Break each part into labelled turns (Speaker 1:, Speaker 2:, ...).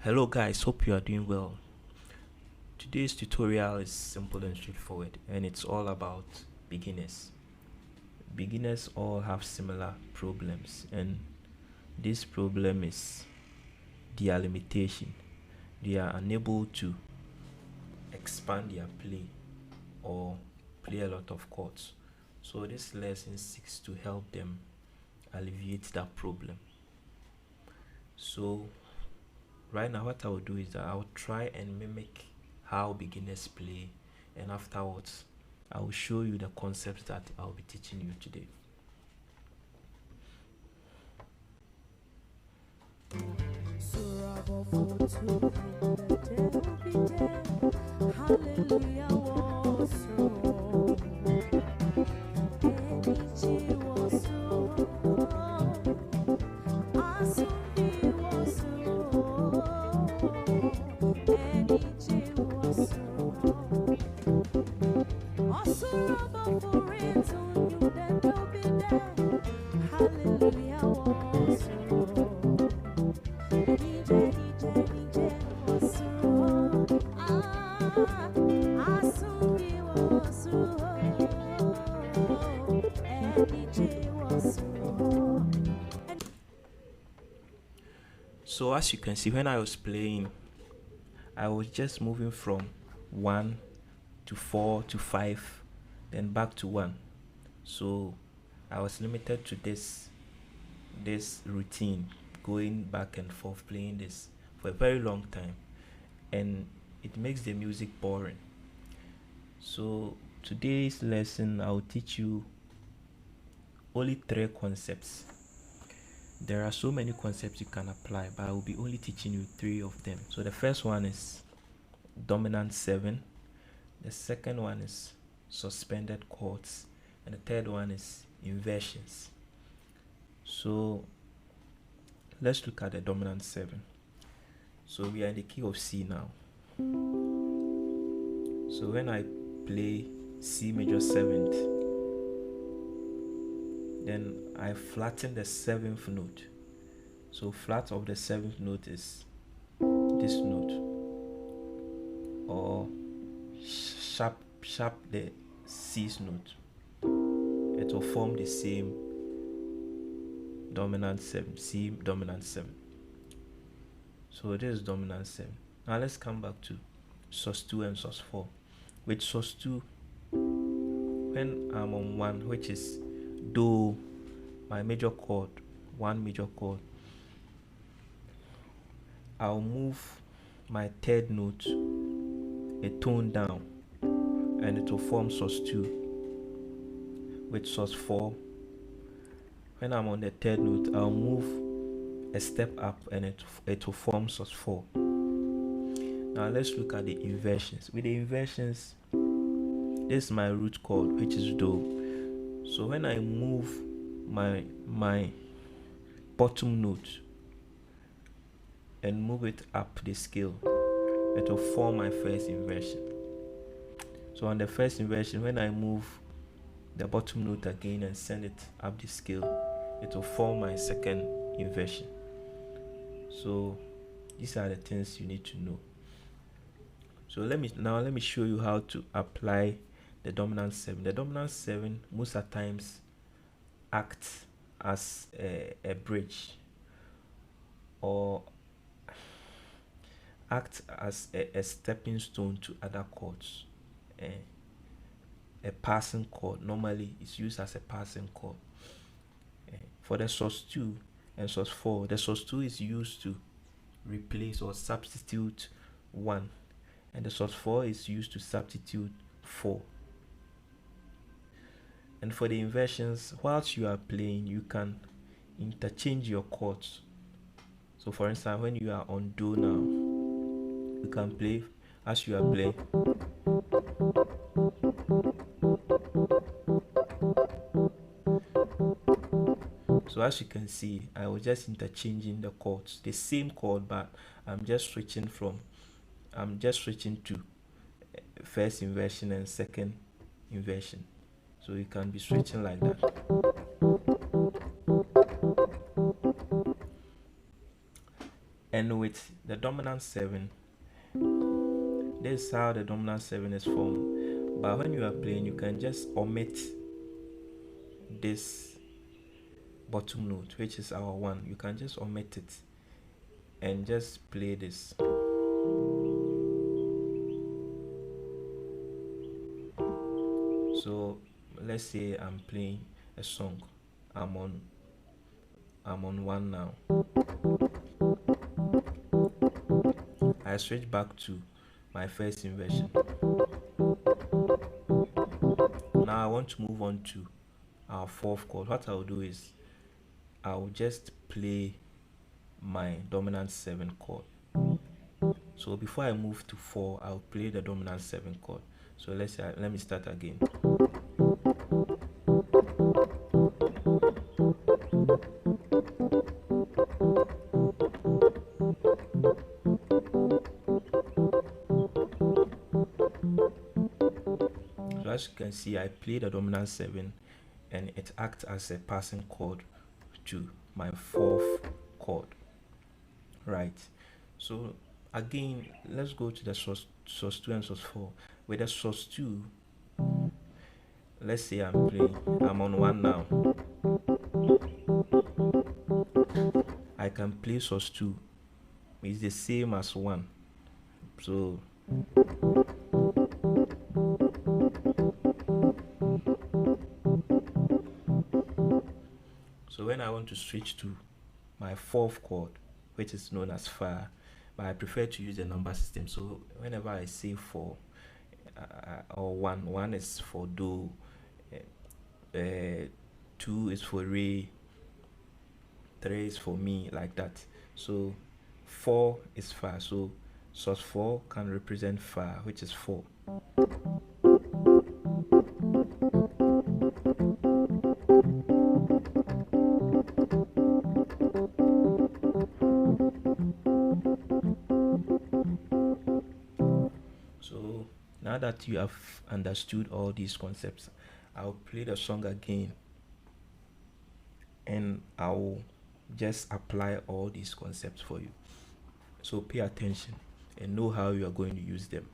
Speaker 1: Hello guys, hope you are doing well. Today's tutorial is simple and straightforward, and it's all about beginners. Beginners all have similar problems, and this problem is their limitation. They are unable to expand their play or play a lot of chords. So this lesson seeks to help them alleviate that problem. So right now what I will do is that I will try and mimic how beginners play, and afterwards I will show you the concepts that I'll be teaching you today. So as you can see, when I was playing, I was just moving from 1 to 4 to 5, then back to 1. So I was limited to this routine, going back and forth playing this for a very long time, and it makes the music boring. So today's lesson I'll teach you only 3 concepts. There are so many concepts you can apply, but I will be only teaching you 3 of them. So the first one is dominant 7, the second one is suspended chords, and the third one is inversions. So let's look at the dominant 7. So we are in the key of C now. So when I play C major 7th, then I flatten the 7th note. So flat of the 7th note is this note, or sharp the 6th note. It will form the same dominant 7, C dominant 7. So this is dominant 7. Now let's come back to sus2 and sus4. With sus2, when I'm on 1, which is do, my major chord, 1 major chord, I'll move my 3rd note a tone down, and it will form sus2. With sus4, when I'm on the 3rd note, I'll move a step up, and it will form sus4. Now let's look at the inversions. With the inversions, this is my root chord, which is do. So when I move my bottom note and move it up the scale, it will form my first inversion. So on the first inversion, when I move the bottom note again and send it up the scale, it will form my second inversion. So these are the things you need to know. So let me show you how to apply the dominant 7. The dominant 7 most of the times acts as a bridge, or acts as a stepping stone to other chords. A passing chord. Normally it's used as a passing chord. For the sus2 and sus4, the sus2 is used to replace or substitute 1, and the sus4 is used to substitute 4. And for the inversions, whilst you are playing, you can interchange your chords. So for instance, when you are on do now, you can play as you are playing. So as you can see, I was just interchanging the chords, the same chord, but I'm just switching to first inversion and second inversion. So you can be switching like that. And with the dominant 7, this is how the dominant 7 is formed. But when you are playing, you can just omit this bottom note, which is our 1. You can just omit it and just play this. So let's say I'm playing a song. I'm on 1 now. I switch back to my first inversion. Now I want to move on to our 4th chord. What I'll do is I'll just play my dominant 7 chord. So before I move to 4, I'll play the dominant 7 chord. So let me start again. So as you can see, I play the dominant 7 and it acts as a passing chord to my 4th chord. Right. So again, let's go to the sus 2 and sus 4. With the sus 2, let's say I'm on 1 now. I can play sus 2. It's the same as 1. So when I want to switch to my 4th chord, which is known as fa, but I prefer to use the number system. So whenever I say 4 or 1 is for do, 2 is for re, 3 is for me, like that. So 4 is fa. So sus 4 can represent fa, which is 4. So now that you have understood all these concepts, I'll play the song again and I'll just apply all these concepts for you. So pay attention and know how you are going to use them.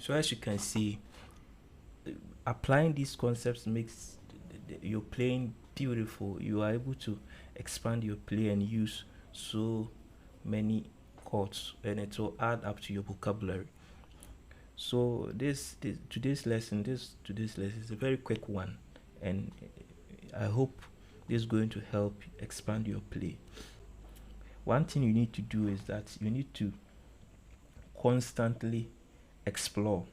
Speaker 1: So as you can see, applying these concepts makes your playing beautiful. You are able to expand your play and use so many chords, and it will add up to your vocabulary. So today's lesson is a very quick one, and I hope this is going to help expand your play. One thing you need to do is that you need to constantly explore.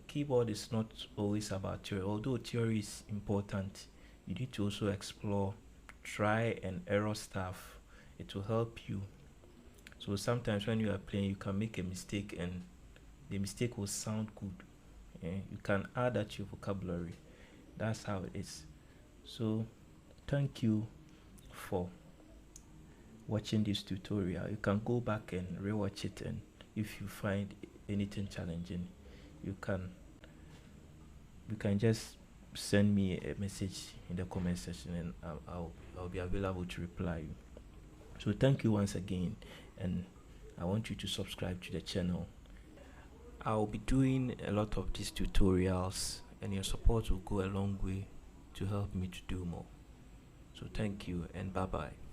Speaker 1: Keyboard is not always about theory, although theory is important. You need to also explore, try and error stuff. It will help you. So sometimes when you are playing, you can make a mistake and the mistake will sound good. You can add that to your vocabulary. That's how it is. So thank you for watching this tutorial. You can go back and rewatch it, and if you find anything challenging, you can just send me a message in the comment section, and I'll be available to reply you. So thank you once again, and I want you to subscribe to the channel. I'll be doing a lot of these tutorials, and your support will go a long way to help me to do more. So thank you, and bye bye.